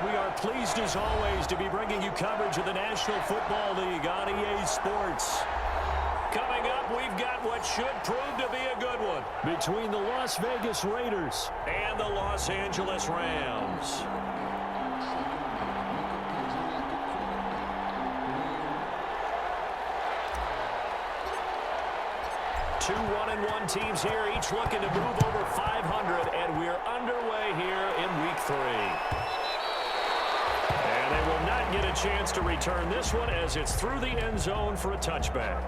We are pleased, as always, to be bringing you coverage of the National Football League on EA Sports. Coming up, we've got what should prove to be a good one between the Las Vegas Raiders and the Los Angeles Rams. Two 1-1 teams here, each looking to move over 500, and we're underway here in Week 3. And they will not get a chance to return this one as it's through the end zone for a touchback.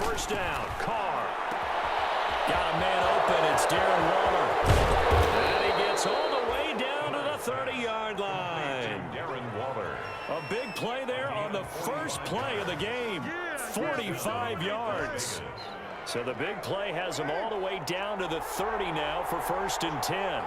First down, Carr. Got a man open, it's Darren Waller. And he gets all the way down to the 30-yard line. Darren Waller. A big play there on the first play of the game. 45 yards. So the big play has him all the way down to the 30 now for 1st and 10.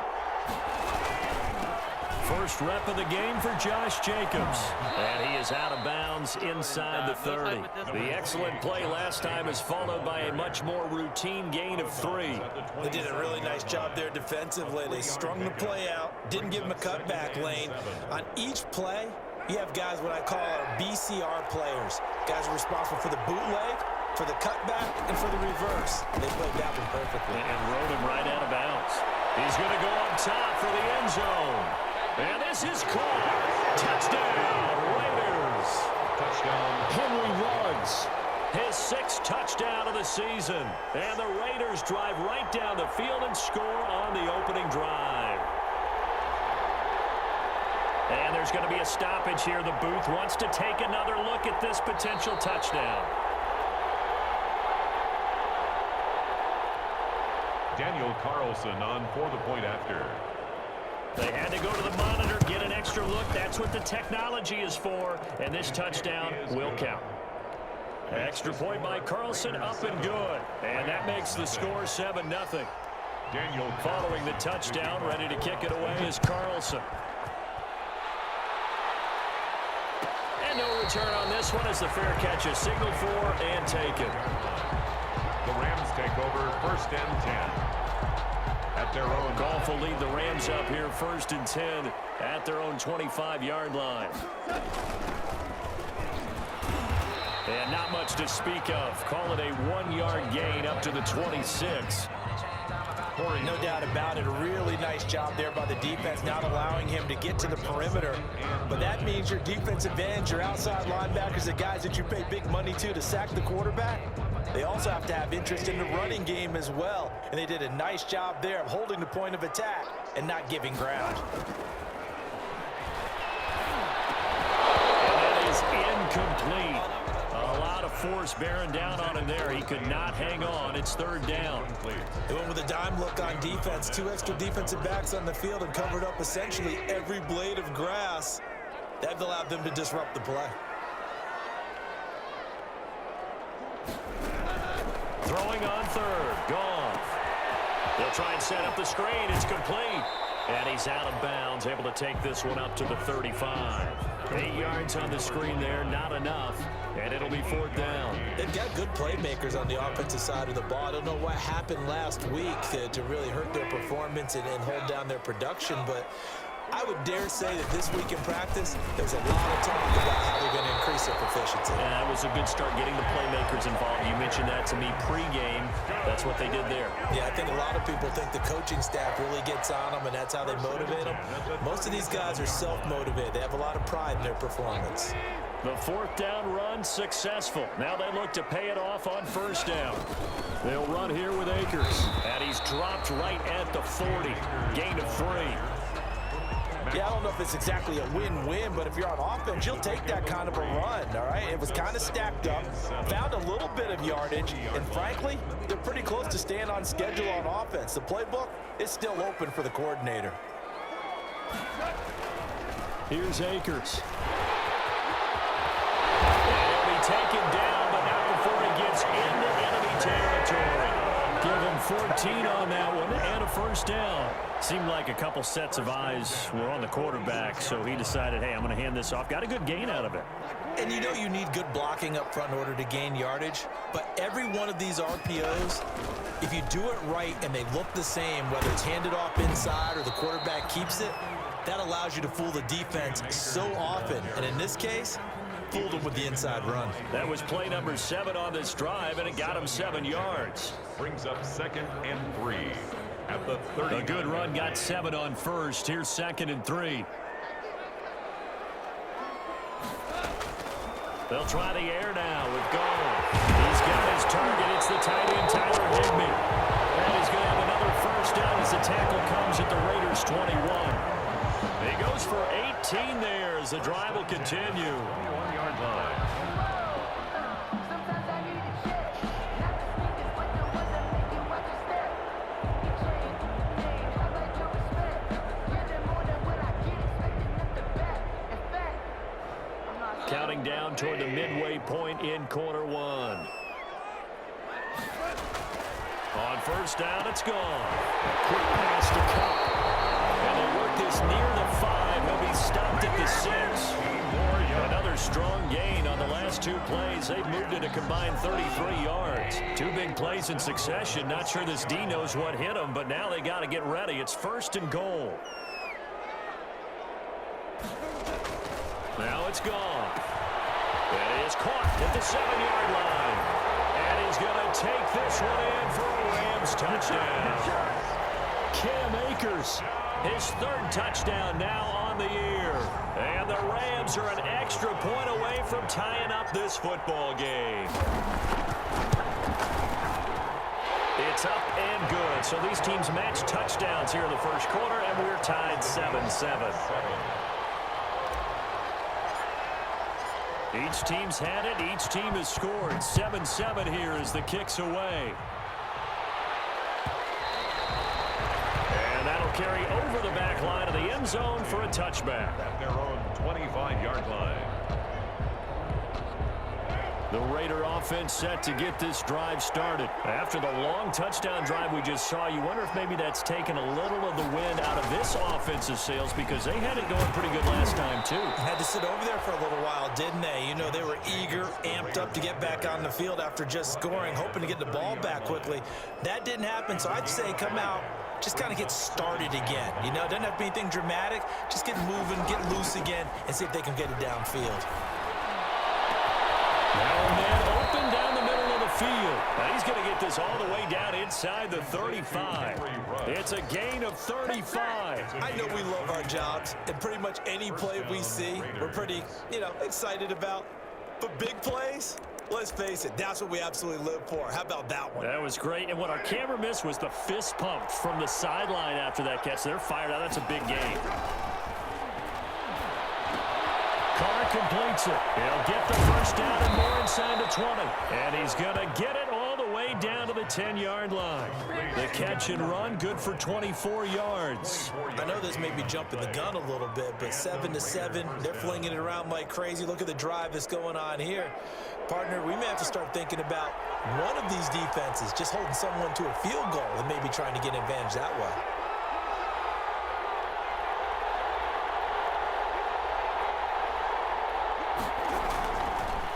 First rep of the game for Josh Jacobs. And he is out of bounds inside the 30. The excellent play last time is followed by a much more routine gain of 3. They did a really nice job there defensively. They strung the play out, didn't give him a cutback lane. On each play, you have guys what I call our BCR players. Guys are responsible for the bootleg, for the cutback, and for the reverse. They played that one perfectly. And rode him right out of bounds. He's going to go up top for the end zone. And this is caught. Touchdown, Raiders. Touchdown. Henry Ruggs, his 6th touchdown of the season. And the Raiders drive right down the field and score on the opening drive. And there's going to be a stoppage here. The booth wants to take another look at this potential touchdown. Daniel Carlson on for the point after. They had to go to the monitor, get an extra look. That's what the technology is for. And this touchdown will count. Extra point by Carlson, up and good. And that makes the score 7-0. Daniel following the touchdown, ready to kick it away is Carlson. And no return on this one as the fair catch is signaled for and taken. The Rams take over 1st and 10. At their own. Goff will lead the Rams up here 1st and 10 at their own 25-yard line. And not much to speak of. Call it a 1-yard gain up to the 26. No doubt about it. A really nice job there by the defense, not allowing him to get to the perimeter. But that means your defensive ends, your outside linebackers, the guys that you pay big money to sack the quarterback, they also have to have interest in the running game as well. And they did a nice job there of holding the point of attack and not giving ground. And that is incomplete. A lot of force bearing down on him there. He could not hang on. It's 3rd down. They went with a dime look on defense. 2 extra defensive backs on the field and covered up essentially every blade of grass. That allowed them to disrupt the play. Throwing on 3rd. Goff. They'll try and set up the screen. It's complete. And he's out of bounds, able to take this one up to the 35. 8 yards on the screen there, not enough. And it'll be 4th down. They've got good playmakers on the offensive side of the ball. I don't know what happened last week to really hurt their performance and hold down their production, but I would dare say that this week in practice, there's a lot of talk about how they're going to increase their proficiency. And that was a good start getting the playmakers involved. You mentioned that to me pregame. That's what they did there. Yeah, I think a lot of people think the coaching staff really gets on them, and that's how they motivate them. Most of these guys are self-motivated. They have a lot of pride in their performance. The fourth down run successful. Now they look to pay it off on first down. They'll run here with Akers. And he's dropped right at the 40. Gain of 3. Yeah, I don't know if it's exactly a win-win, but if you're on offense, you'll take that kind of a run, all right? It was kind of stacked up, found a little bit of yardage, and frankly, they're pretty close to staying on schedule on offense. The playbook is still open for the coordinator. Here's Akers. He'll be taken down, but not before he gets into enemy territory. Give him 14 on that one and a first down. Seemed like a couple sets of eyes were on the quarterback, so he decided, hey, I'm going to hand this off. Got a good gain out of it. And you know you need good blocking up front in order to gain yardage, but every one of these RPOs, if you do it right and they look the same, whether it's handed off inside or the quarterback keeps it, that allows you to fool the defense so often. And in this case, fooled them with the inside run. That was play number 7 on this drive, and it got him 7 yards. Brings up 2nd and 3 at the 30. A good run got 7 on first. Here's 2nd and 3. They'll try the air now with Gall. He's got his target. It's the tight end, Tyler Higbee. And he's going to have another first down as the tackle comes at the Raiders' 21. He goes for 18 there as the drive will continue. 21-yard line. Counting down toward the midway point in quarter 1. On first down, it's gone. Quick pass to Cup. And they work this near the 5. He'll be stopped at the 6. Another strong gain on the last 2 plays. They've moved it a combined 33 yards. 2 big plays in succession. Not sure this D knows what hit him, but now they got to get ready. It's 1st and goal. Now it's gone. And it is caught at the 7-yard line. And he's going to take this one in for a Rams touchdown. Cam Akers, his 3rd touchdown now on the year. And the Rams are an extra point away from tying up this football game. It's up and good. So these teams match touchdowns here in the first quarter, and we're tied 7-7. Each team's had it. Each team has scored. 7-7 here as the kick's away. And that'll carry over the back line of the end zone for a touchback. At their own 25-yard line. The Raider offense set to get this drive started. After the long touchdown drive we just saw, you wonder if maybe that's taken a little of the wind out of this offensive sails because they had it going pretty good last time, too. Had to sit over there for a little while, didn't they? You know, they were eager, amped up to get back on the field after just scoring, hoping to get the ball back quickly. That didn't happen, so I'd say come out, just kind of get started again. You know, doesn't have to be anything dramatic. Just get moving, get loose again, and see if they can get it downfield. Now a man open down the middle of the field. Now he's going to get this all the way down inside the 35. It's a gain of 35. I know we love our jobs, and pretty much any play we see, we're pretty, excited about. But big plays, let's face it, that's what we absolutely live for. How about that one? That was great. And what our camera missed was the fist pump from the sideline after that catch. They're fired out. That's a big gain. Carr completes it. He'll get the first down and more inside the 20. And he's going to get it all the way down to the 10-yard line. The catch and run, good for 24 yards. I know this may be jumping the gun a little bit, but 7-7, they're flinging it around like crazy. Look at the drive that's going on here. Partner, we may have to start thinking about one of these defenses just holding someone to a field goal and maybe trying to get an advantage that way.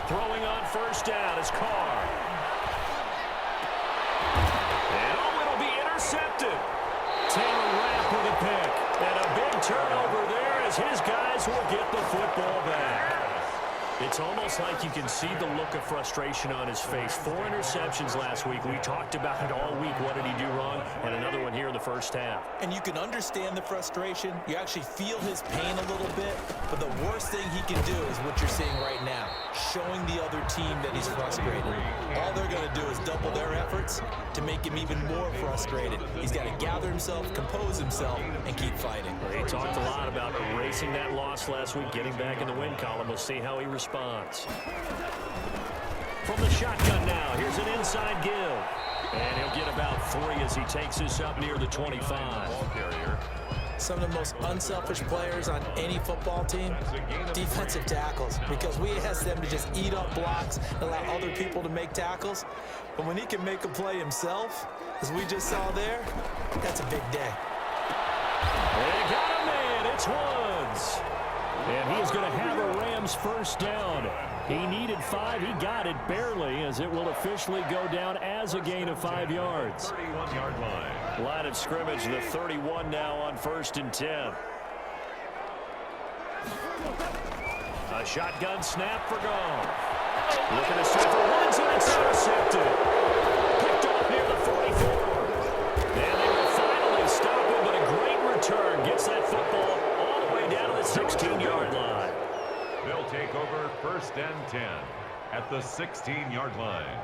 Throwing on first down is Carr. And it'll be intercepted. Taylor Rapp with a pick. And a big turnover there as his guys will get the football back. It's almost like you can see the look of frustration on his face. 4 interceptions last week. We talked about it all week. What did he do wrong? And another one here in the first half. And you can understand the frustration. You actually feel his pain a little bit. But the worst thing he can do is what you're seeing right now, showing the other team that he's frustrated. All they're going to do is double their efforts to make him even more frustrated. He's got to gather himself, compose himself, and keep fighting. Well, he talked a lot about erasing that loss last week, getting back in the win column. We'll see how he responds. From the shotgun now, here's an inside give. And he'll get about 3 as he takes this up near the 25. Some of the most unselfish players on any football team, defensive tackles, because we ask them to just eat up blocks and allow other people to make tackles. But when he can make a play himself, as we just saw there, that's a big day. They got him, man. It's Woods. And he is going to have a Rams first down. He needed 5. He got it barely, as it will officially go down as a gain of 5 yards. 31-yard line. Line of scrimmage, the 31 now on 1st and 10. A shotgun snap for Goff. Looking to set for Woods, and it's intercepted. Picked off near the 44. And they will finally stop him, but a great return gets that football all the way down to the 16-yard line. They'll take over 1st and 10 at the 16-yard line.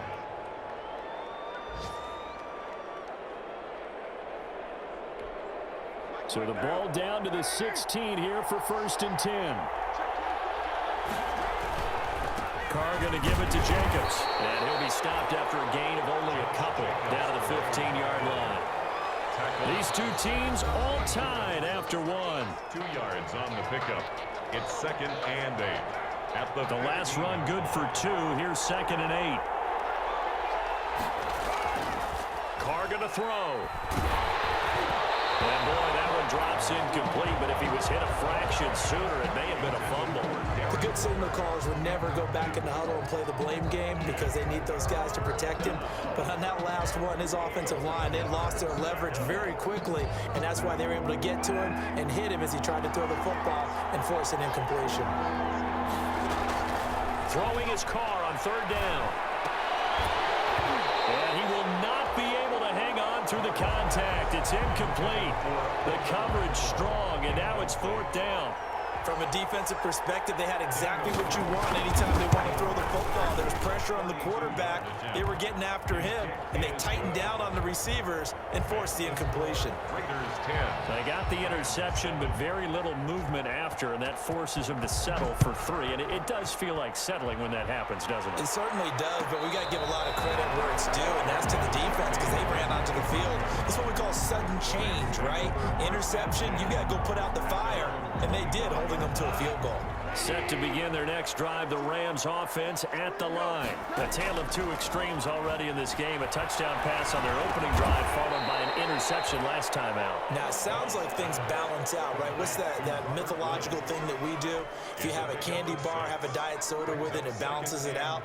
So the ball down to the 16 here for 1st and 10. Carr going to give it to Jacobs. And he'll be stopped after a gain of only a couple down to the 15-yard line. These two teams all tied after 1. 2 yards on the pickup. It's 2nd and 8. At the last run good for 2. Here's 2nd and 8. Carr going to throw. And boy, that one drops incomplete, but if he was hit a fraction sooner, it may have been a fumble. The good signal callers would never go back in the huddle and play the blame game because they need those guys to protect him. But on that last one, his offensive line, they lost their leverage very quickly, and that's why they were able to get to him and hit him as he tried to throw the football and force an incompletion. Throwing his Carr on 3rd down. And he will not be able to hang on through the contact. It's incomplete. The coverage strong, and now it's 4th down. From a defensive perspective, they had exactly what you want anytime they want to throw the football. There was pressure on the quarterback. They were getting after him, and they tightened down on the receivers and forced the incompletion. Raiders 10. They got the interception, but very little movement after, and that forces them to settle for 3. And it does feel like settling when that happens, doesn't it? It certainly does, but we got to give a lot of credit where it's due, and that's to the defense because they ran onto the field. That's what we call sudden change, right? Interception, you got to go put out the fire, and they did, holding them to a field goal. Set to begin their next drive, the Rams offense at the line. A tale of 2 extremes already in this game. A touchdown pass on their opening drive, followed by an interception last time out. Now, it sounds like things balance out, right? What's that mythological thing that we do? If you have a candy bar, have a diet soda with it, it balances it out.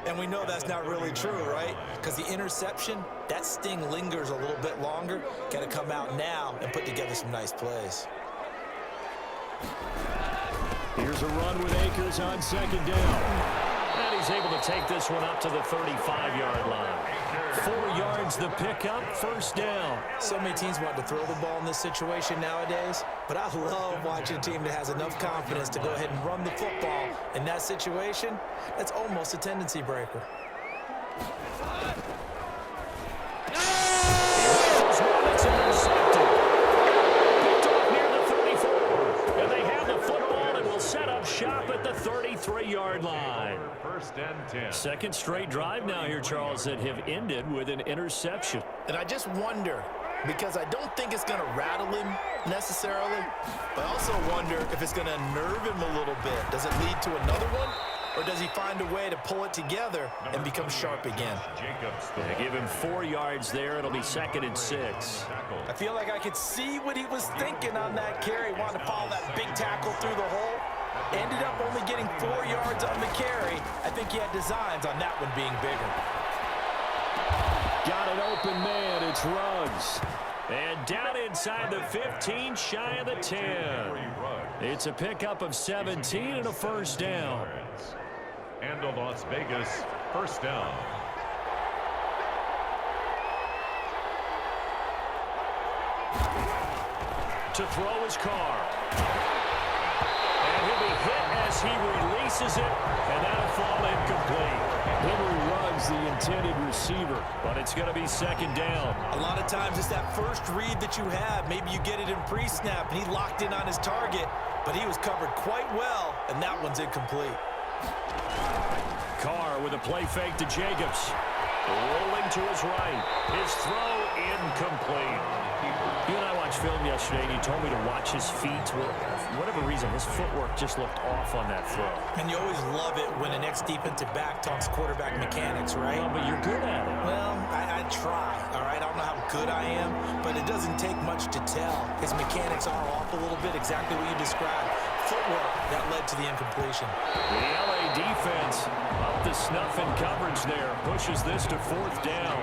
And we know that's not really true, right? Because the interception, that sting lingers a little bit longer. Got to come out now and put together some nice plays. Here's a run with Akers on 2nd down. And he's able to take this one up to the 35-yard line. 4 yards the pickup, 1st down. So many teams want to throw the ball in this situation nowadays, but I love watching a team that has enough confidence to go ahead and run the football. In that situation, that's almost a tendency breaker. Here's one that's intercepted. Picked off near the 34. And they have the football and will set up shop at the 33-yard line. 1st and 10. 2nd straight drive now here, Charles, that have ended with an interception. And I just wonder, because I don't think it's going to rattle him necessarily, but I also wonder if it's going to unnerve him a little bit. Does it lead to another one? Or does he find a way to pull it together and become sharp again? They give him 4 yards there. It'll be 2nd and 6. I feel like I could see what he was thinking on that carry. Wanted to follow that big tackle through the hole. Ended up only getting 4 yards on the carry. I think he had designs on that one being bigger. Got an open man. It's Ruggs. And down inside the 15, shy of the 10. It's a pickup of 17 and a first down. And a Las Vegas first down. To throw his car. And he'll be hit as he releases it, and that'll fall incomplete. Henry Ruggs, the intended receiver, but it's going to be second down. A lot of times it's that first read that you have. Maybe you get it in pre-snap, and he locked in on his target, but he was covered quite well, and that one's incomplete. Carr with a play fake to Jacobs. Rolling to his right. His throw incomplete. You and I watched film yesterday, and you told me to watch his feet. For whatever reason, his footwork just looked off on that throw. And you always love it when an ex-defensive back talks quarterback mechanics, right? Well, but you're good at it. Well, I try, all right? I don't know how good I am, but it doesn't take much to tell. His mechanics are off a little bit, exactly what you described. Footwork that led to the incompletion. The LA defense up to snuff in coverage there. Pushes this to fourth down.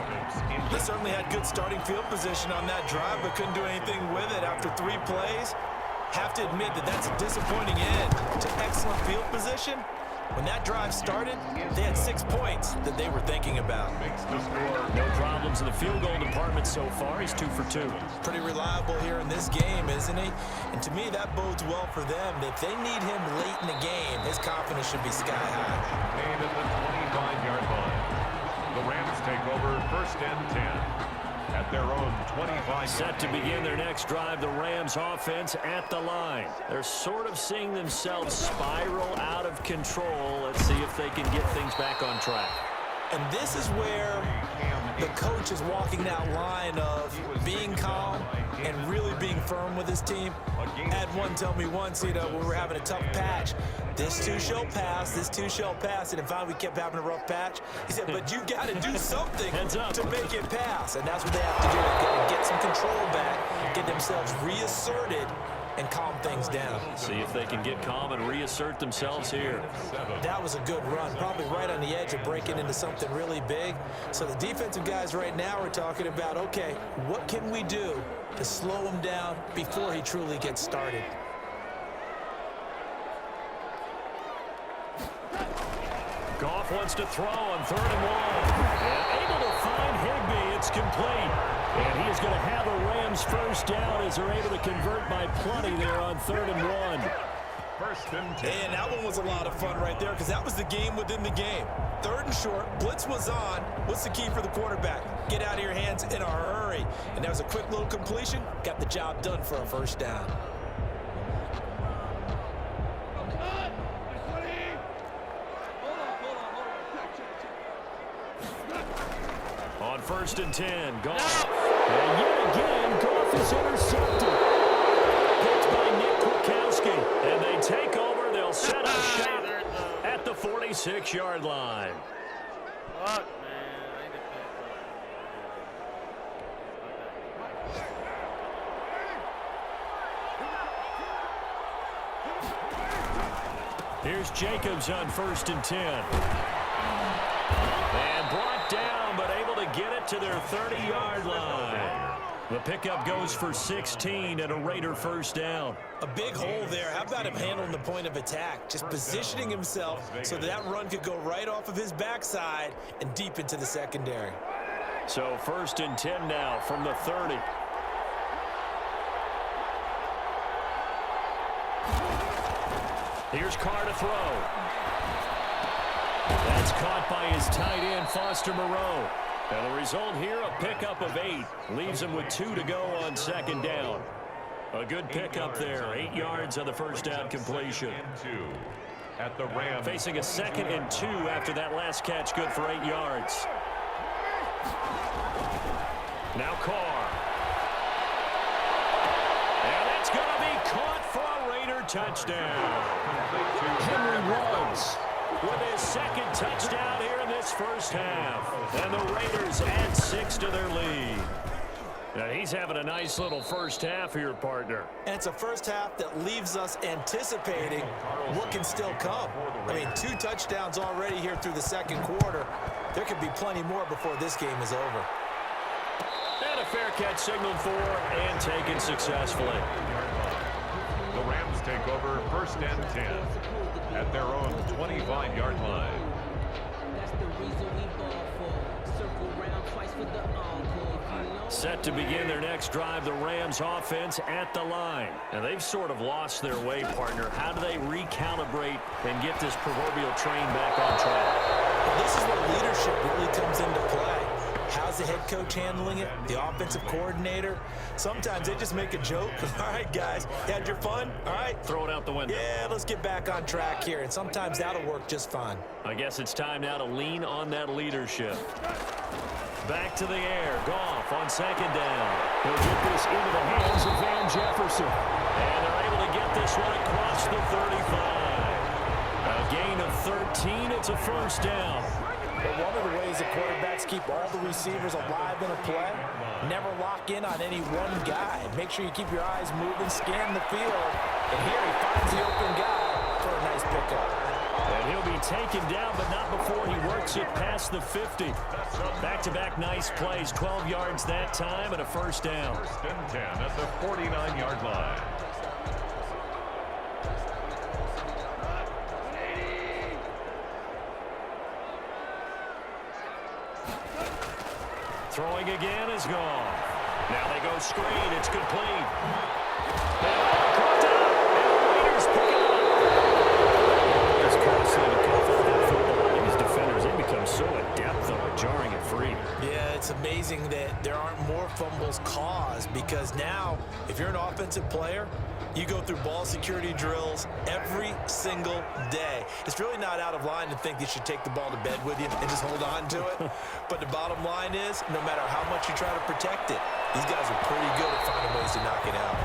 They certainly had good starting field position on that drive, but couldn't do anything with it after 3 plays. Have to admit that that's a disappointing end to excellent field position. When that drive started, they had 6 points that they were thinking about. No problems in the field goal department so far. He's 2 for 2. Pretty reliable here in this game, isn't he? And to me, that bodes well for them. If they need him late in the game, his confidence should be sky high. Made at the 25-yard line. The Rams take over first and 10. At their own 25. Set to begin their next drive, the Rams offense at the line. They're sort of seeing themselves spiral out of control. Let's see if they can get things back on track. And this is where the coach is walking that line of being calm and really being firm with his team. I had one tell me once, when we were having a tough patch, this too shall pass, this too shall pass, and finally we kept having a rough patch. He said, but you got to do something to make it pass, and that's what they have to do, get some control back, get themselves reasserted, and calm things down. See if they can get calm and reassert themselves here. That was a good run, probably right on the edge of breaking into something really big. So the defensive guys right now are talking about, okay, what can we do to slow him down before he truly gets started? Goff wants to throw on 3rd and 1. And able to find Higbee. It's complete. And he is going to have a Rams first down as they're able to convert by plenty there on 3rd and 1. First and 10. And that one was a lot of fun right there because that was the game within the game. 3rd and short, blitz was on. What's the key for the quarterback? Get out of your hands in a hurry. And that was a quick little completion. Got the job done for a first down. On 1st and 10, Goff. And yet again, Goff is intercepted. Picked by Nick Kwiatkowski. And they take over. They'll set up shop at the 46-yard line. Fuck, man. Here's Jacobs on 1st and 10. And brought down, but able to get it to their 30-yard line. The pickup goes for 16 and a Raider first down. A big hole there. How about him handling the point of attack? Just positioning himself so that run could go right off of his backside and deep into the secondary. So 1st and 10 now from the 30. Here's Carr to throw. That's caught by his tight end, Foster Moreau. And the result here, a pickup of 8. Leaves him with 2 to go on 2nd down. A good pickup there. 8 yards on the first down completion. At the Rams. Facing a 2nd and 2 after that last catch, good for 8 yards. Now Carr. And that's going to be caught for a Raider touchdown. Henry Ruggs with his 2nd touchdown here in this first half. And the Raiders add 6 to their lead. Now he's having a nice little first half here, partner. And it's a first half that leaves us anticipating what can still come. I mean, 2 touchdowns already here through the 2nd quarter. There could be plenty more before this game is over. And a fair catch signaled for and taken successfully. The Rams take over 1st and 10 at their own 25-yard line. Set to begin their next drive, the Rams offense at the line. And they've sort of lost their way, partner. How do they recalibrate and get this proverbial train back on track? Well, this is where leadership really comes into play. How's the head coach handling it? The offensive coordinator? Sometimes they just make a joke. All right, guys, you had your fun? All right. Throw it out the window. Yeah, let's get back on track here. And sometimes that'll work just fine. I guess it's time now to lean on that leadership. Back to the air. Goff on 2nd down. He'll get this into the hands of Van Jefferson. And they're able to get this one across the 35. A gain of 13. It's a 1st down. But one of the ways that quarterbacks keep all the receivers alive in a play, never lock in on any one guy. Make sure you keep your eyes moving, scan the field. And here he finds the open guy for a nice pickup. And he'll be taken down, but not before he works it past the 50. Back-to-back nice plays, 12 yards that time, and a 1st down. 1st and 10 at the 49-yard line. Throwing again is gone. Now they go screen. It's complete. These defenders, they become so adept, though, at jarring it free. Yeah, it's amazing that there aren't more fumbles caused because now, if you're an offensive player, you go through ball security drills every single day. It's really not out of line to think you should take the ball to bed with you and just hold on to it. But the bottom line is, no matter how much you try to protect it, these guys are pretty good at finding ways to knock it out.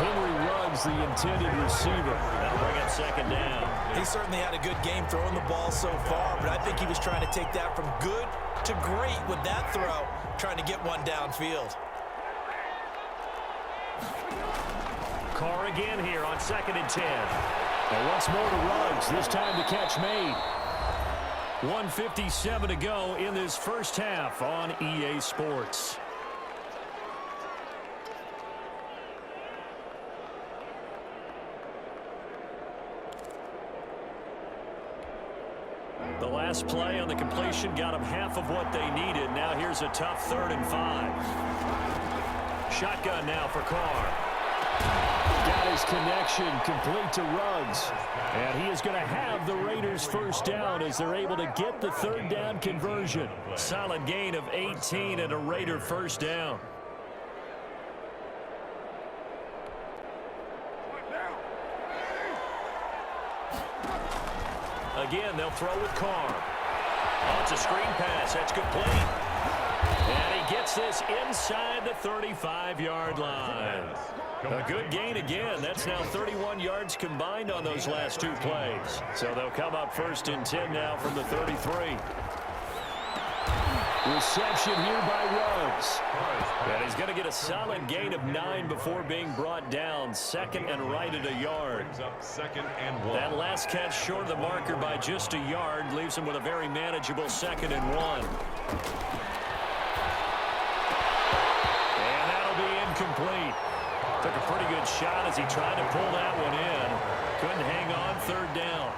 Henry Ruggs, the intended receiver. That'll bring up 2nd down. He certainly had a good game throwing the ball so far, but I think he was trying to take that from good to great with that throw, trying to get one downfield. Carr again here on 2nd and 10. And once more to Ruggs. This time the catch made. 1:57 to go in this 1st half on EA Sports. The last play on the completion got them half of what they needed. Now here's a tough 3rd and 5. Shotgun now for Carr. Got his connection complete to Ruggs. And he is going to have the Raiders 1st down as they're able to get the 3rd down conversion. Solid gain of 18 and a Raider 1st down. Again, they'll throw with Carr. Oh, it's a screen pass. That's complete. And he gets this inside the 35-yard line. A good gain again. That's now 31 yards combined on those last 2 plays. So they'll come up 1st and 10 now from the 33. Reception here by Ruggs. And he's going to get a solid gain of 9 before being brought down. 2nd and right at a yard. That last catch short of the marker by just a yard leaves him with a very manageable 2nd and 1. And that'll be incomplete. Took a pretty good shot as he tried to pull that one in. Couldn't hang on 3rd down.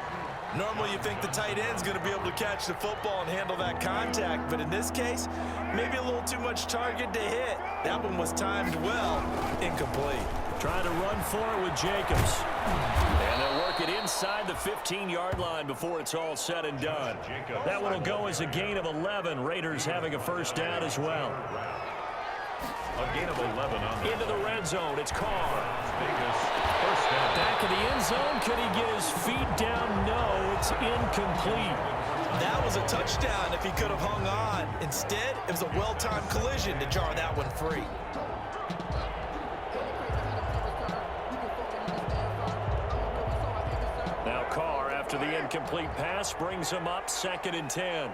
Normally you think the tight end's going to be able to catch the football and handle that contact, but in this case, maybe a little too much target to hit. That one was timed well, incomplete. Trying to run for it with Jacobs. And they'll work it inside the 15-yard line before it's all said and done. That one will go as a gain of 11. Raiders having a 1st down as well. A gain of 11 on into the red zone. It's Carr. Vegas 1st down. Back in the end zone. Could he get his feet down? No, it's incomplete. That was a touchdown if he could have hung on. Instead, it was a well-timed collision to jar that one free. Now Carr, after the incomplete pass, brings him up 2nd and 10.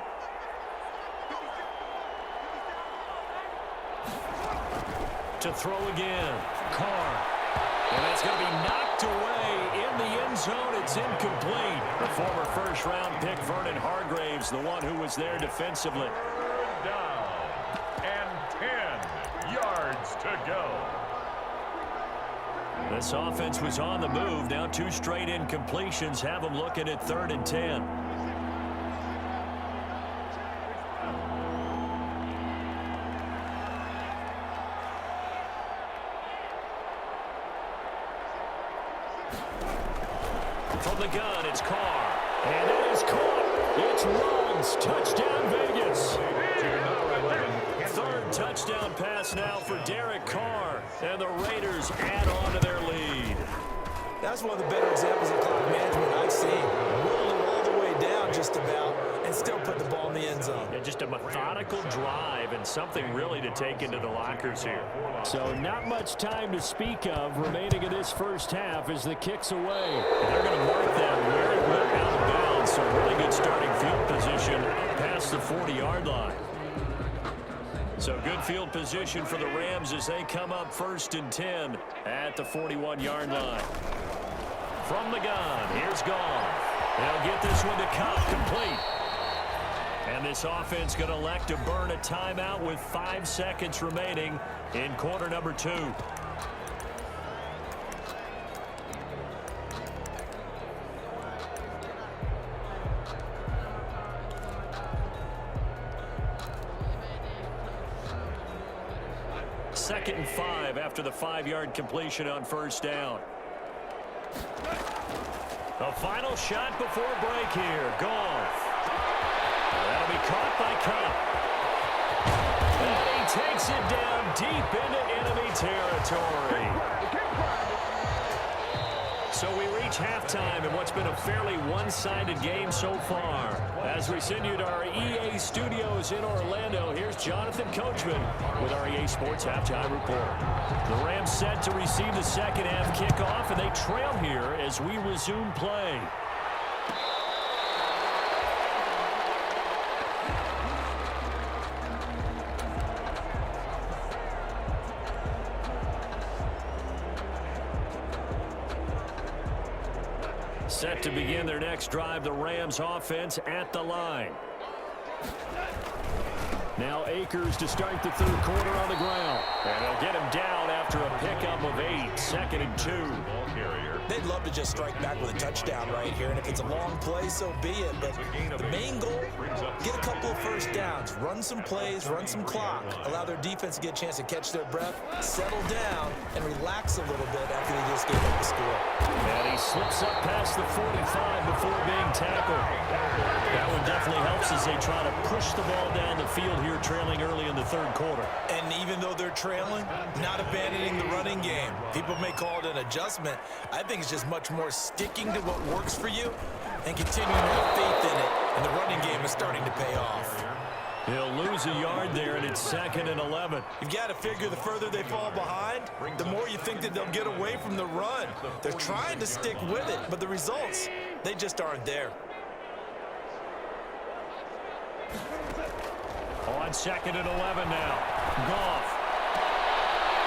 To throw again. Carr. And that's going to be knocked away in the end zone. It's incomplete. The former 1st-round pick, Vernon Hargraves, the one who was there defensively. 3rd down and 10 yards. to go. This offense was on the move. Now 2 straight incompletions have them looking at 3rd and 10. From the gun, it's Carr. And it is caught. It's Ruggs. Touchdown, Vegas. 3rd touchdown pass now for Derek Carr. And the Raiders add on to their lead. That's one of the better examples of clock management I've seen. Rolled it all the way down just about and still put the ball in the end zone. Yeah, just a methodical drive and something really to take into the lockers here. So not much time to speak of remaining in this first half as the kick's away. And they're going to mark that where it went out of bounds. So really good starting field position past the 40-yard line. So good field position for the Rams as they come up 1st and 10 at the 41-yard line. From the gun, here's Goff. They'll get this one to Cobb, complete. And this offense going to elect to burn a timeout with 5 seconds remaining in quarter number 2. Second and 5 after the 5-yard completion on 1st down. The final shot before break here. Goff. That'll be caught by Cobb. And he takes it down deep into enemy territory. So we reach halftime in what's been a fairly one-sided game so far. As we send you to our EA studios in Orlando, here's Jonathan Coachman with our EA Sports Halftime Report. The Rams set to receive the second half kickoff, and they trail here as we resume play. Set to begin their next drive, the Rams offense at the line. Now Akers to start the 3rd quarter on the ground. And they'll get him down after a pickup of 8, 2nd and 2. Ball carrier. They'd love to just strike back with a touchdown right here, and if it's a long play, so be it. But the main goal, get a couple of first downs, run some plays, run some clock, allow their defense to get a chance to catch their breath, settle down, and relax a little bit after they just gave up the score. And he slips up past the 45 before being tackled. That one definitely helps as they try to push the ball down the field here, trailing early in the 3rd quarter. And even though they're trailing, not abandoning the running game. People may call it an adjustment. I think it's just much more sticking to what works for you and continuing to have faith in it. And the running game is starting to pay off. He'll lose a yard there, and it's 2nd and 11. You've got to figure the further they fall behind, the more you think that they'll get away from the run. They're trying to stick with it, but the results, they just aren't there. On 2nd and 11 now. Goff.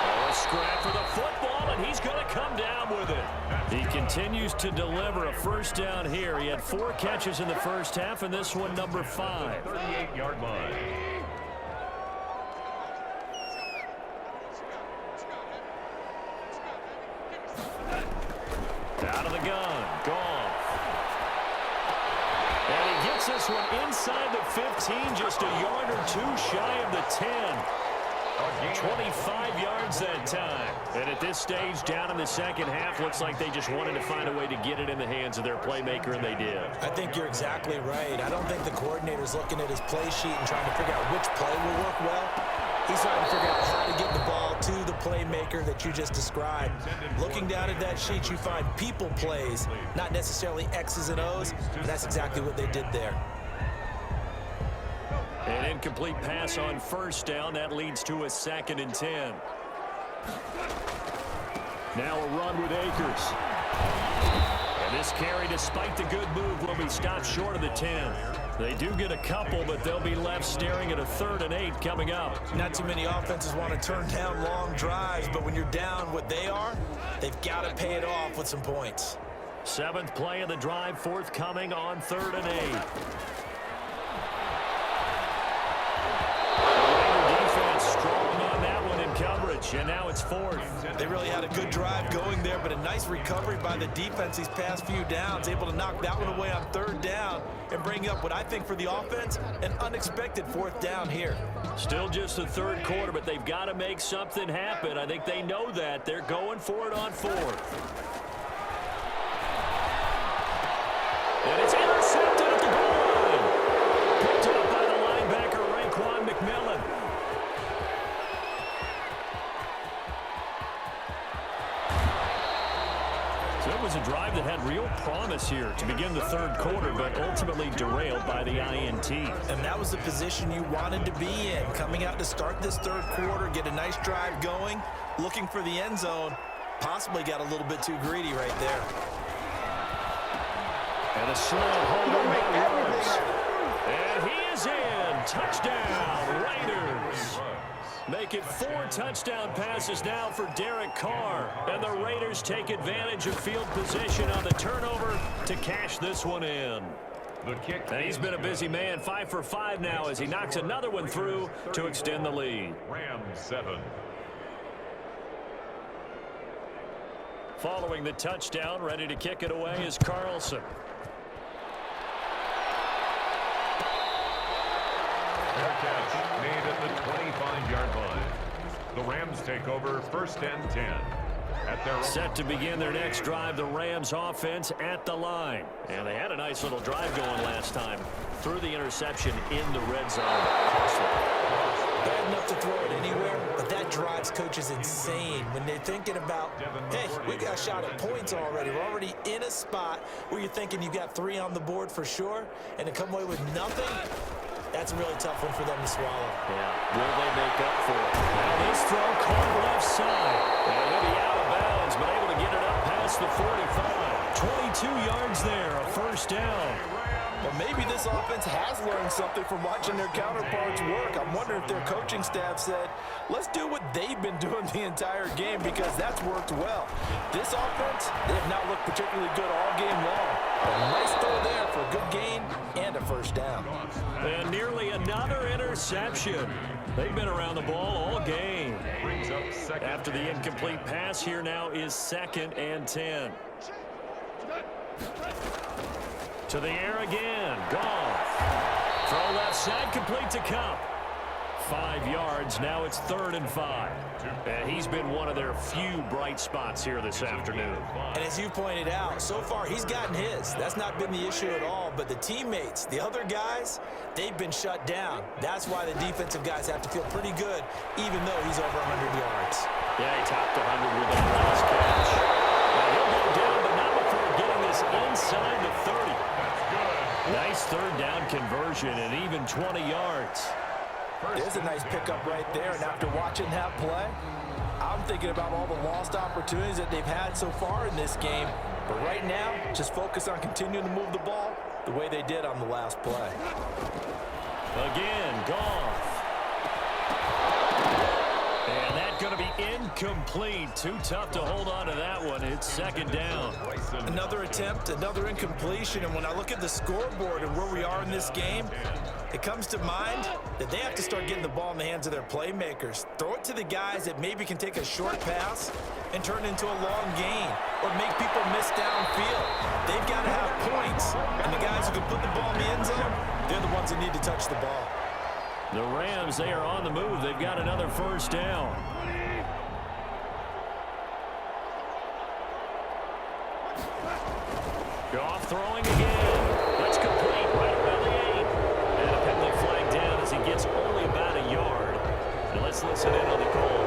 Oh, a scrap for the football, and he's going to come down with it. He continues to deliver a 1st down here. He had 4 catches in the 1st half, and this one number 5. 38-yard line. Out of the gun. Goff. And he gets this one inside the 15, just a yard or 2 shy of the 10. 25 yards that time. And at this stage, down in the 2nd half, looks like they just wanted to find a way to get it in the hands of their playmaker, and they did. I think you're exactly right. I don't think the coordinator's looking at his play sheet and trying to figure out which play will work well. He's trying to figure out how to get the ball to the playmaker that you just described. Looking down at that sheet, you find people plays, not necessarily X's and O's, and that's exactly what they did there. An incomplete pass on 1st down. That leads to a 2nd and 10. Now a run with Akers. And this carry, despite the good move, will be stopped short of the 10. They do get a couple, but they'll be left staring at a 3rd and 8 coming up. Not too many offenses want to turn down long drives, but when you're down what they are, they've got to pay it off with some points. 7th play of the drive, forthcoming on 3rd and 8. The Raider defense strong on that one in coverage. each, and now it's fourth. They really had a good drive going there, but a nice recovery by the defense these past few downs, able to knock that one away on third down and bring up what I think for the offense, an unexpected fourth down here. Still just the third quarter, but they've got to make something happen. I think they know that. They're going for it on fourth. And it's intercepted at the goal line. Picked up by the linebacker, Raekwon McMillan. So it was a drive that had real promise here to begin the third quarter, but ultimately derailed by the INT. And that was the position you wanted to be in. Coming out to start this third quarter, get a nice drive going, looking for the end zone. Possibly got a little bit too greedy right there. And a slow hold on by Rhodes. And he is in. Touchdown, Raiders. Make it 4 touchdown passes now for Derek Carr. And the Raiders take advantage of field position on the turnover to cash this one in. And he's been a busy man, 5 for 5 now as he knocks another one through to extend the lead. Rams 7. Following the touchdown, ready to kick it away is Carlson. Fair catch made at the 25-yard line. The Rams take over first and 10. At their Set to begin their next drive, the Rams offense at the line. And they had a nice little drive going last time. Threw the interception in the red zone. Bad enough to throw it anywhere, but that drives coaches insane when they're thinking about, hey, we got a shot at points already. We're already in a spot where you're thinking you got 3 on the board for sure, and to come away with nothing, that's a really tough one for them to swallow. Yeah, will they make up for it? Now this throw caught left side. And he'll be out of bounds, but able to get it up past the 45. 22 yards there, a first down. Well, maybe this offense has learned something from watching their counterparts work. I'm wondering if their coaching staff said, let's do what they've been doing the entire game because that's worked well. This offense, they have not looked particularly good all game long. A nice throw there for a good gain and a first down. And nearly another interception. They've been around the ball all game. After the incomplete pass, here now is 2nd and 10. To the air again. Goff. Throw left side, complete to Cup. 5 yards. Now it's 3rd and 5. And he's been one of their few bright spots here this afternoon. And as you pointed out, so far he's gotten his. That's not been the issue at all. But the teammates, the other guys, they've been shut down. That's why the defensive guys have to feel pretty good, even though he's over 100 yards. Yeah, he topped 100 with that last catch. Now he'll go down, but not before getting this inside the 30. Nice 3rd down conversion and even 20 yards. There's a nice pickup right there, and after watching that play, I'm thinking about all the lost opportunities that they've had so far in this game. But right now, just focus on continuing to move the ball the way they did on the last play. Again, Goff. And that's going to be incomplete. Too tough to hold on to that one. It's 2nd down. Another attempt, another incompletion, and when I look at the scoreboard and where we are in this game, it comes to mind that they have to start getting the ball in the hands of their playmakers. Throw it to the guys that maybe can take a short pass and turn it into a long gain or make people miss downfield. They've got to have points, and the guys who can put the ball in the end zone, they're the ones that need to touch the ball. The Rams, they are on the move. They've got another first down. Goff throwing again. That's complete right around the 8. And a penalty flag down as he gets only about a yard. And let's listen in on the call.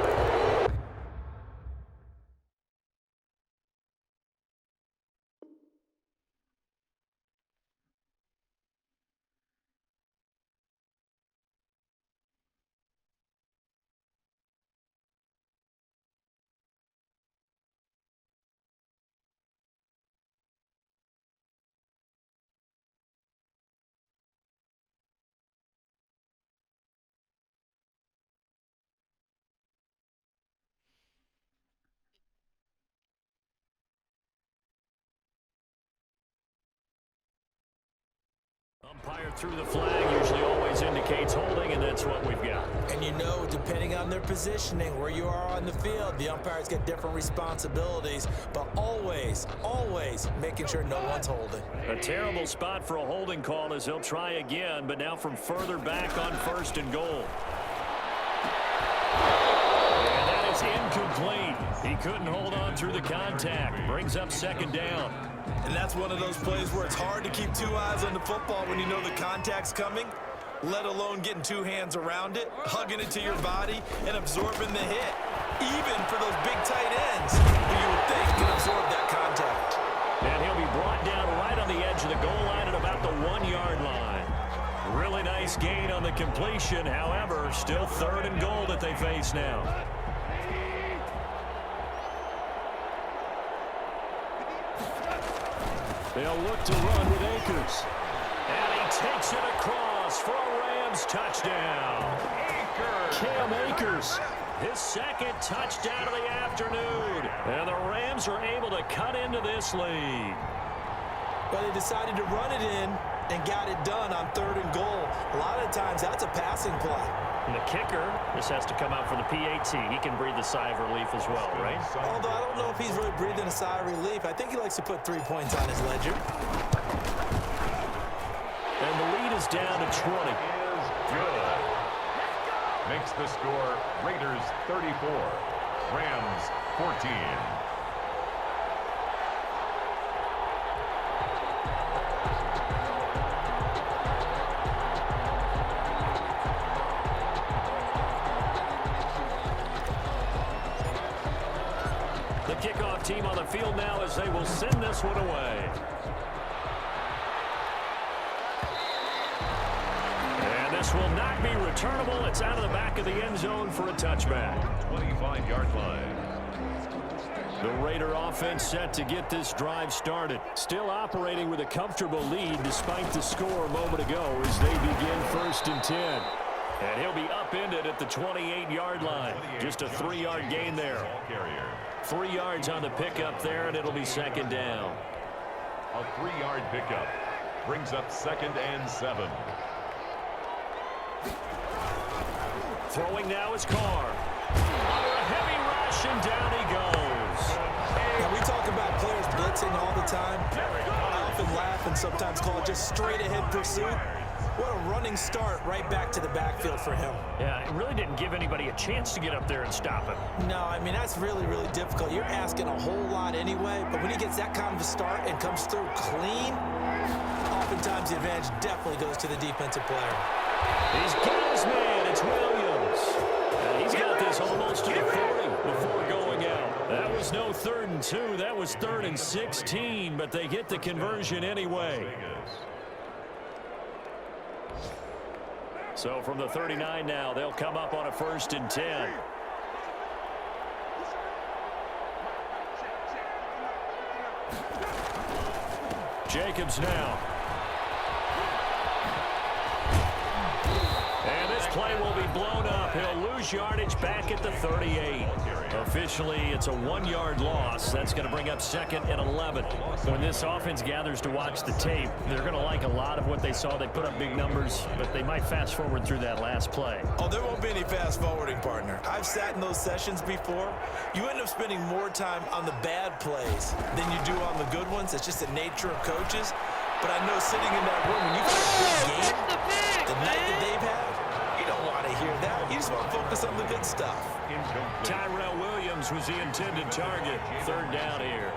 Umpire through the flag usually always indicates holding, and that's what we've got. And you know, depending on their positioning, where you are on the field, the umpires get different responsibilities, but always, always making sure no one's holding. A terrible spot for a holding call as he'll try again, but now from further back on 1st and goal. And that is incomplete. He couldn't hold on through the contact. Brings up 2nd down. And that's one of those plays where it's hard to keep 2 eyes on the football when you know the contact's coming, let alone getting 2 hands around it, hugging it to your body, and absorbing the hit. Even for those big tight ends, who you would think can absorb that contact. And he'll be brought down right on the edge of the goal line at about the 1-yard line. Really nice gain on the completion. However, still 3rd and goal that they face now. They'll look to run with Akers. And he takes it across for a Rams touchdown. Cam Akers, his 2nd touchdown of the afternoon. And the Rams are able to cut into this lead. But they decided to run it in and got it done on 3rd and goal. A lot of times that's a passing play. And the kicker, this has to come out for the PAT. He can breathe a sigh of relief as well, right? Although I don't know if he's really breathing a sigh of relief. I think he likes to put 3 points on his ledger. And the lead is down to 20. Is good. Makes the score Raiders 34, Rams 14. The kickoff team on the field now as they will send this one away. And this will not be returnable. It's out of the back of the end zone for a touchback. 25-yard line. The Raider offense set to get this drive started. Still operating with a comfortable lead despite the score a moment ago as they begin 1st and 10. And he'll be upended at the 28-yard line. Just a 3-yard gain there. 3 yards on the pickup there, and it'll be 2nd down. A 3-yard pickup brings up 2nd and 7. Throwing now is Carr. Under a heavy rush, and down he goes. Now, we talk about players blitzing all the time. I often laugh and sometimes call it just straight-ahead pursuit. What a running start right back to the backfield for him. Yeah, it really didn't give anybody a chance to get up there and stop him. No, I mean, that's really, really difficult. You're asking a whole lot anyway, but when he gets that kind of a start and comes through clean, oftentimes the advantage definitely goes to the defensive player. He's got his man. It's Williams. And he's got this almost to the 40 before going out. That was no 3rd and 2. That was 3rd and 16, but they get the conversion anyway. So from the 39 now, they'll come up on a 1st and 10. Jacobs now. And this play will be blown up. He'll lose yardage back at the 38. Officially, it's a 1-yard loss. That's going to bring up 2nd and 11. When this offense gathers to watch the tape, they're going to like a lot of what they saw. They put up big numbers, but they might fast forward through that last play. Oh, there won't be any fast forwarding, partner. I've sat in those sessions before. You end up spending more time on the bad plays than you do on the good ones. It's just the nature of coaches. But I know sitting in that room, when you've got a big game, the night that they've had, you don't want to hear that. You just want to focus on the good stuff. Tyrell Williams was the intended target. 3rd down here.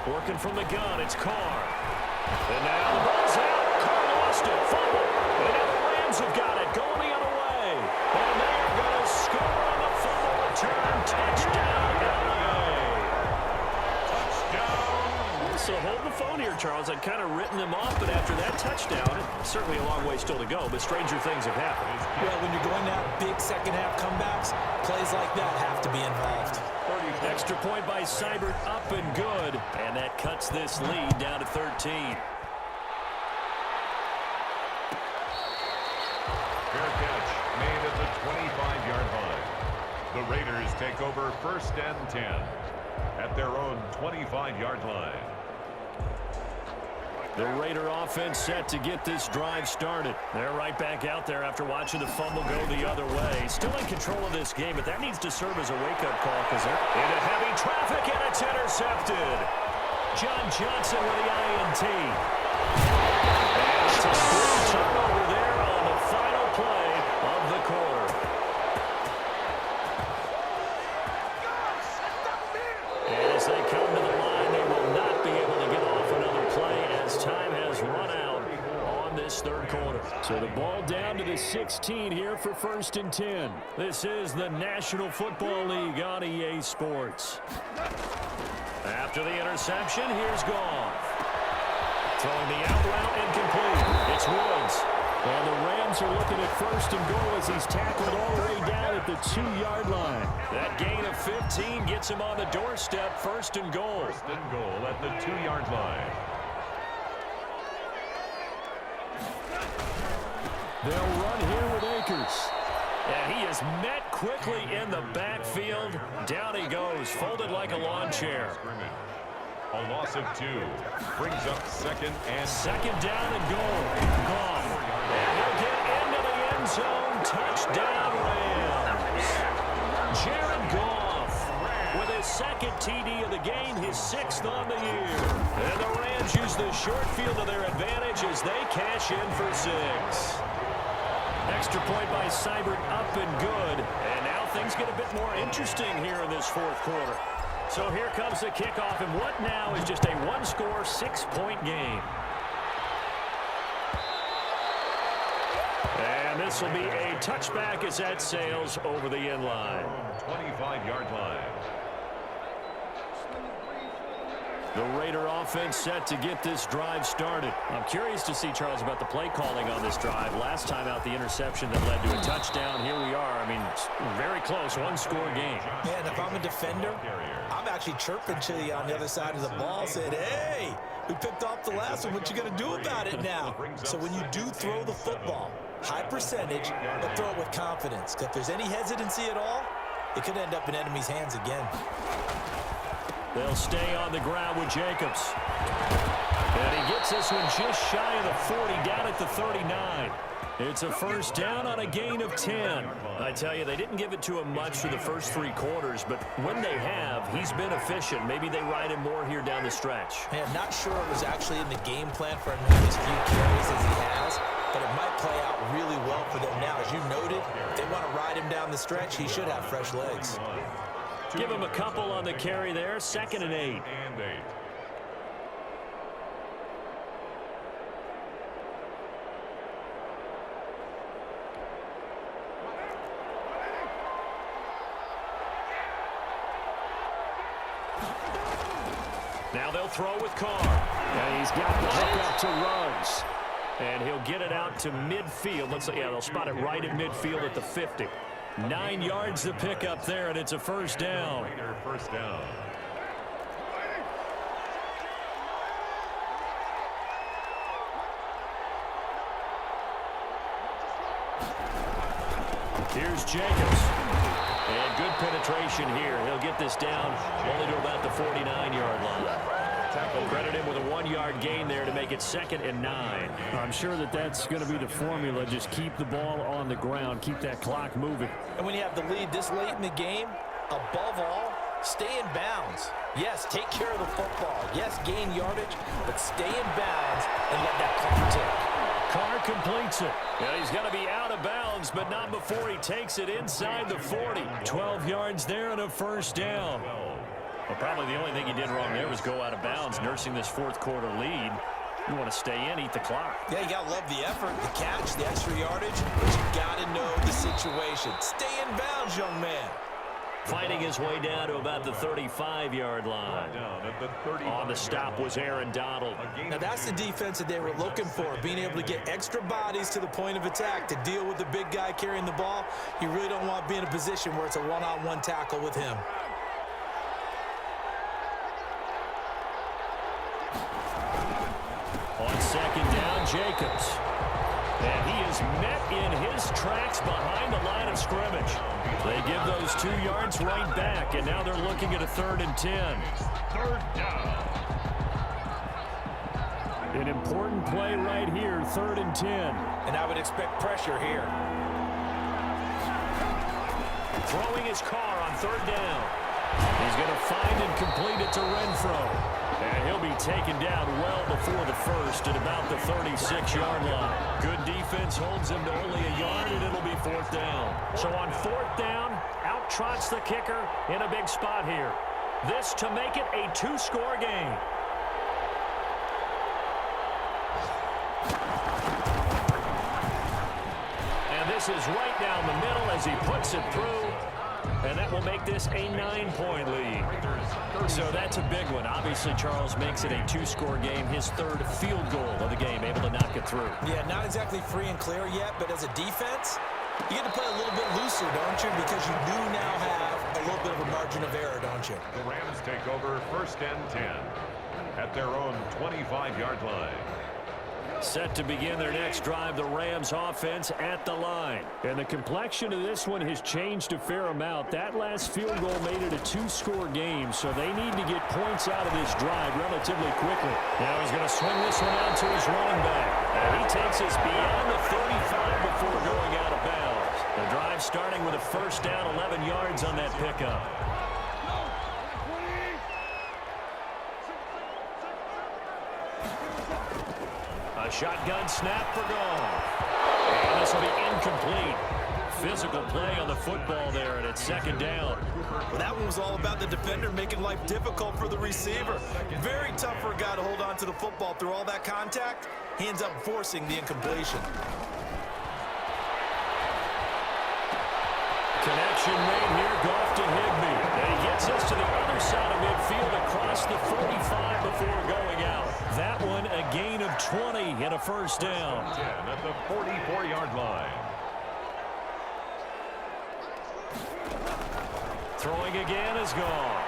Working from the gun, it's Carr. And now the ball's out. Carr lost it. Fumble. And now the Rams have got it. Going the other way. And they're going to score on the fumble return. Touchdown, LA. Touchdown. So hold the phone here, Charles. I'd kind of written them off, but after that touchdown, certainly a long way still to go, but stranger things have happened. Well, when you're going to have big second-half comebacks, plays like that have to be involved. Extra point by Seibert, up and good. And that cuts this lead down to 13. 25-yard line. The Raiders take over 1st and 10 at their own 25-yard line. The Raider offense set to get this drive started. They're right back out there after watching the fumble go the other way. Still in control of this game, but that needs to serve as a wake-up call because they're into heavy traffic, and it's intercepted. John Johnson with the INT. And it's a big turnover there on the final play of the quarter. And as they come to the line, they will not be able to get off another play as time has run out on this third quarter. So the ball down to the 16 here for 1st and 10. This is the National Football League on EA Sports. After the interception, here's Goff. Throwing the out route incomplete. It's Woods. And the Rams are looking at 1st and goal as he's tackled all the way down at the 2-yard line. That gain of 15 gets him on the doorstep. 1st and goal. 1st and goal at the 2-yard line. They'll run here with Akers. And he is met quickly in the backfield. Down he goes, folded like a lawn chair. A loss of 2 brings up 2nd and 2nd down and goal. Gone. And he'll get into the end zone. Touchdown, Rams. Jared Goff with his 2nd TD of the game, his 6th on the year. And the Rams use the short field to their advantage as they cash in for 6. Extra point by Seibert, up and good. And now things get a bit more interesting here in this 4th quarter. So here comes the kickoff, and what now is just a one-score, 6-point game. And this will be a touchback as that sails over the end line. 25-yard line. The Raider offense set to get this drive started. I'm curious to see, Charles, about the play calling on this drive. Last time out, the interception that led to a touchdown. Here we are. I mean, very close, one-score game. Man, if I'm a defender, I'm actually chirping to you on the other side of the ball, saying, hey, we picked off the last one. What you going to do about it now? So when you do throw the football, high percentage, but throw it with confidence. If there's any hesitancy at all, it could end up in enemy's hands again. They'll stay on the ground with Jacobs. And he gets this one just shy of the 40, down at the 39. It's a 1st down on a gain of 10. I tell you, they didn't give it to him much for the first 3 quarters, but when they have, he's been efficient. Maybe they ride him more here down the stretch. Hey, I'm not sure it was actually in the game plan for him to have as few carries as he has, but it might play out really well for them now. As you noted, if they want to ride him down the stretch, he should have fresh legs. Give him a couple on the carry there. 2nd and 8. Now they'll throw with Carr. And he's got the hook up to Ruggs. And he'll get it out to midfield. They'll spot it right at midfield at the 50. 9 yards to pick up there, and it's a 1st down. 1st down. Here's Jacobs. And good penetration here. He'll get this down only to about the 49-yard line. Credit him with a 1-yard gain there to make it 2nd and 9. I'm sure that's going to be the formula. Just keep the ball on the ground. Keep that clock moving. And when you have the lead this late in the game, above all, stay in bounds. Yes, take care of the football. Yes, gain yardage, but stay in bounds and let that clock tick. Carr completes it. Yeah, he's got to be out of bounds, but not before he takes it inside the 40. 12 yards there and a 1st down. Well, probably the only thing he did wrong there was go out of bounds, nursing this 4th quarter lead. You want to stay in, eat the clock. Yeah, you got to love the effort, the catch, the extra yardage, but you got to know the situation. Stay in bounds, young man. Fighting his way down to about the 35-yard line. On the stop was Aaron Donald. Now, that's the defense that they were looking for, being able to get extra bodies to the point of attack to deal with the big guy carrying the ball. You really don't want to be in a position where it's a one-on-one tackle with him. On 2nd down, Jacobs. And he is met in his tracks behind the line of scrimmage. They give those 2 yards right back, and now they're looking at a 3rd and 10. Third down. An important play right here, 3rd and 10. And I would expect pressure here. Throwing his car on 3rd down. He's going to find and complete it to Renfro. And he'll be taken down well before the first at about the 36-yard line. Good defense holds him to only a yard, and it'll be 4th down. So on 4th down, out trots the kicker in a big spot here. This to make it a 2-score game. And this is right down the middle as he puts it through. And that will make this a 9-point lead. So that's a big one. Obviously, Charles makes it a 2-score game. His 3rd field goal of the game, able to knock it through. Yeah, not exactly free and clear yet, but as a defense, you get to play a little bit looser, don't you? Because you do now have a little bit of a margin of error, don't you? The Rams take over 1st and 10 at their own 25-yard line. Set to begin their next drive, the Rams offense at the line. And the complexion of this one has changed a fair amount. That last field goal made it a 2-score game, so they need to get points out of this drive relatively quickly. Now he's going to swing this one out to his running back. And he takes us beyond the 35 before going out of bounds. The drive starting with a 1st down, 11 yards on that pickup. A shotgun snap for Goff. And this will be incomplete. Physical play on the football there, and it's 2nd down. Well, that one was all about the defender making life difficult for the receiver. Very tough for a guy to hold on to the football through all that contact. He ends up forcing the incompletion. Connection made here, Goff to Higbee. And he gets us to the other side of midfield across the 45 before going out. That one a gain of 20 and a 1st down. 10 at the 44-yard line. Throwing again is Goff.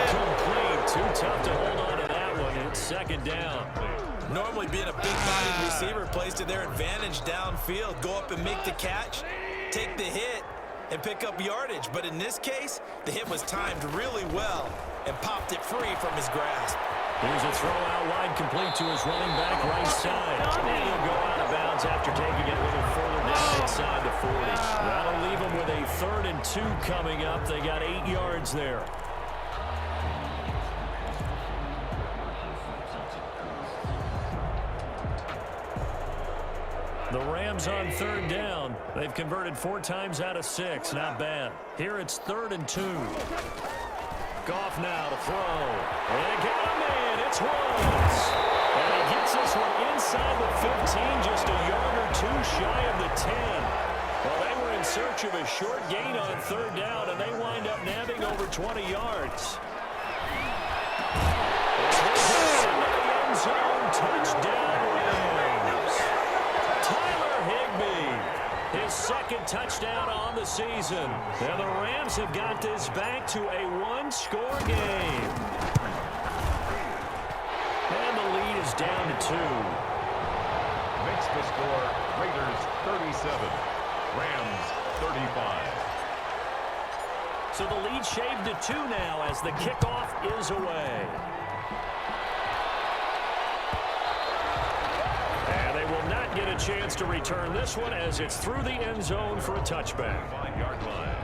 Incomplete. Too tough to hold on to that one. It's 2nd down. Normally being a big-bodied receiver plays to their advantage downfield. Go up and make the catch, take the hit, and pick up yardage. But in this case, the hit was timed really well and popped it free from his grasp. Here's a throw out wide, complete to his running back right side. And he'll go out of bounds after taking it a little further down inside the 40. That'll leave him with a 3rd and 2 coming up. They got 8 yards there. The Rams on 3rd down. They've converted 4 times out of 6. Not bad. Here it's 3rd and 2. Goff now to throw. And got a man. It's Woods. And he gets this one inside the 15, just a yard or 2 shy of the 10. Well, they were in search of a short gain on 3rd down, and they wind up nabbing over 20 yards. It's into the end zone. Touchdown, Rams. Tyler Higbee, his 2nd touchdown on the season. And the Rams have got this back to a 1-score game. And the lead is down to 2. Makes the score Raiders 37, Rams 35. So the lead shaved to 2 now as the kickoff is away. And they will not get a chance to return this one as it's through the end zone for a touchback. 5-yard line.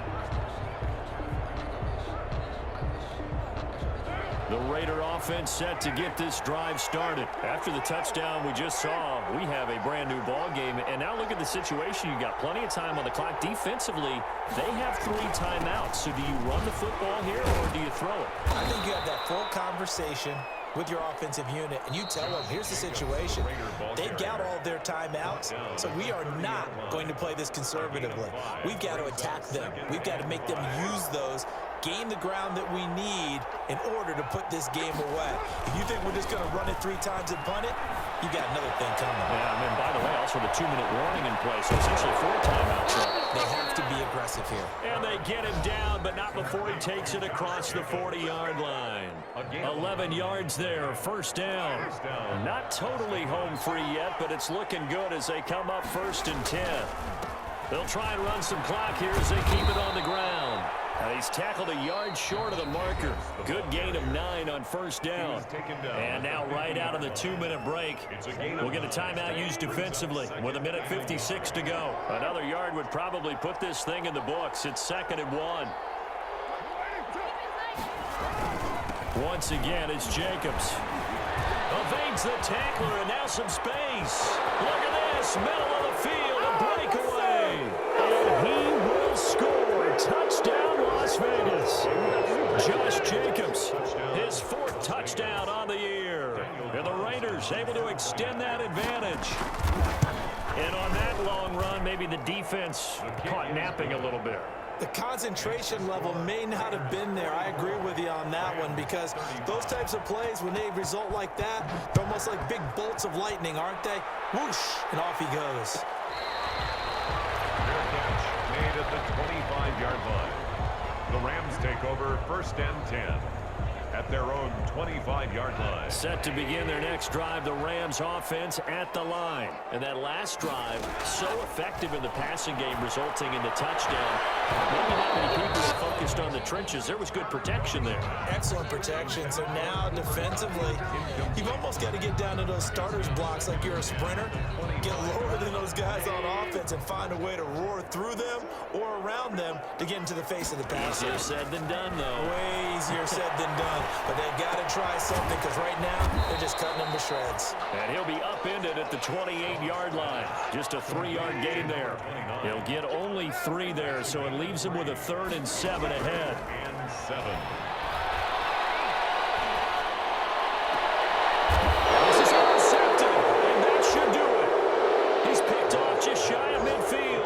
The Raider offense set to get this drive started. After the touchdown we just saw, we have a brand new ball game. And now look at the situation. You got plenty of time on the clock. Defensively, they have 3 timeouts. So do you run the football here or do you throw it? I think you have that full conversation with your offensive unit, and you tell them, here's the situation. They've got all their timeouts, so we are not going to play this conservatively. We've got to attack them. We've got to make them use those, gain the ground that we need in order to put this game away. If you think we're just going to run it 3 times and punt it, you got another thing coming. Yeah, I mean, by the way, also the 2-minute warning in place, so essentially 4 timeouts. They have to be aggressive here. And they get him down, but not before he takes it across the 40-yard line. 11 yards there, first down. Not totally home free yet, but it's looking good as they come up 1st and 10. They'll try and run some clock here as they keep it on the ground. He's tackled a yard short of the marker. Good gain of 9 on first down. And now right out of the 2-minute break, we'll get a timeout used defensively with 1:56 to go. Another yard would probably put this thing in the books. It's 2nd and 1. Once again, it's Jacobs. Evades the tackler, and now some space. Look at this, middle of the field, a breakaway. And he will score. Touchdown, Las Vegas. Josh Jacobs, his 4th touchdown on the year. And the Raiders able to extend that advantage. And on that long run, maybe the defense caught napping a little bit. The concentration level may not have been there. I agree with you on that one, because those types of plays, when they result like that, they're almost like big bolts of lightning, aren't they? Whoosh, and off he goes. Fair catch made at the 25-yard line. The Rams take over 1st and 10 at their own 25-yard line. Set to begin their next drive, the Rams offense at the line. And that last drive, so effective in the passing game, resulting in the touchdown. Maybe not many people were focused on the trenches. There was good protection there. Excellent protection. So now defensively, you've almost got to get down to those starters blocks like you're a sprinter. Get lower than those guys on offense and find a way to roar through them or around them to get into the face of the passer. Easier said than done, though. Way easier said than done. But they've got to try something, because right now they're just cutting them to shreds. And he'll be upended at the 28-yard line. Just a 3-yard gain there. He'll get only 3 there, so it leaves him with a 3rd and 7 ahead. And 7. This is intercepted, and that should do it. He's picked off just shy of midfield.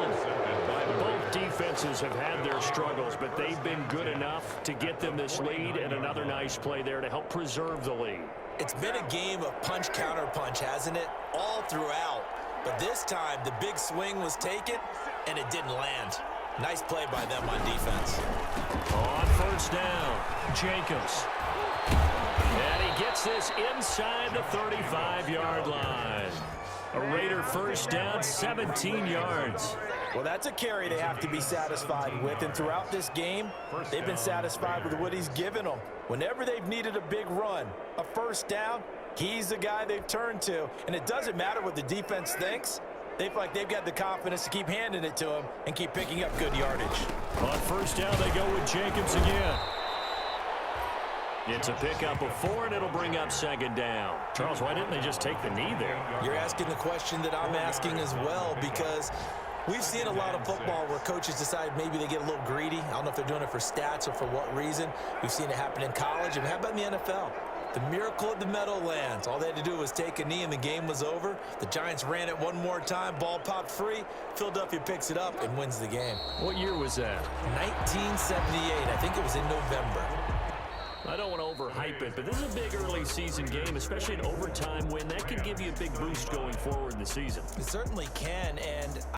Both defenses have had their struggles, but they've been good enough to get them this lead, and another nice play there to help preserve the lead. It's been a game of punch-counter-punch, hasn't it? All throughout. But this time, the big swing was taken, and it didn't land. Nice play by them on defense. On first down, Jacobs. And he gets this inside the 35-yard line. A Raider first down, 17 yards. Well, that's a carry they have to be satisfied with, and throughout this game, they've been satisfied with what he's given them. Whenever they've needed a big run, a first down, he's the guy they've turned to, and it doesn't matter what the defense thinks. They feel like they've got the confidence to keep handing it to him and keep picking up good yardage. On first down, they go with Jacobs again. It's a pickup of 4, and it'll bring up 2nd down. Charles, why didn't they just take the knee there? You're asking the question that I'm asking as well, because we've seen a lot of football where coaches decide maybe they get a little greedy. I don't know if they're doing it for stats or for what reason. We've seen it happen in college, and how about in the NFL? The miracle of the Meadowlands. All they had to do was take a knee, and the game was over. The Giants ran it one more time. Ball popped free. Philadelphia picks it up and wins the game. What year was that? 1978. I think it was in November. I don't want to overhype it, but this is a big early season game, especially an overtime win. That can give you a big boost going forward in the season. It certainly can, and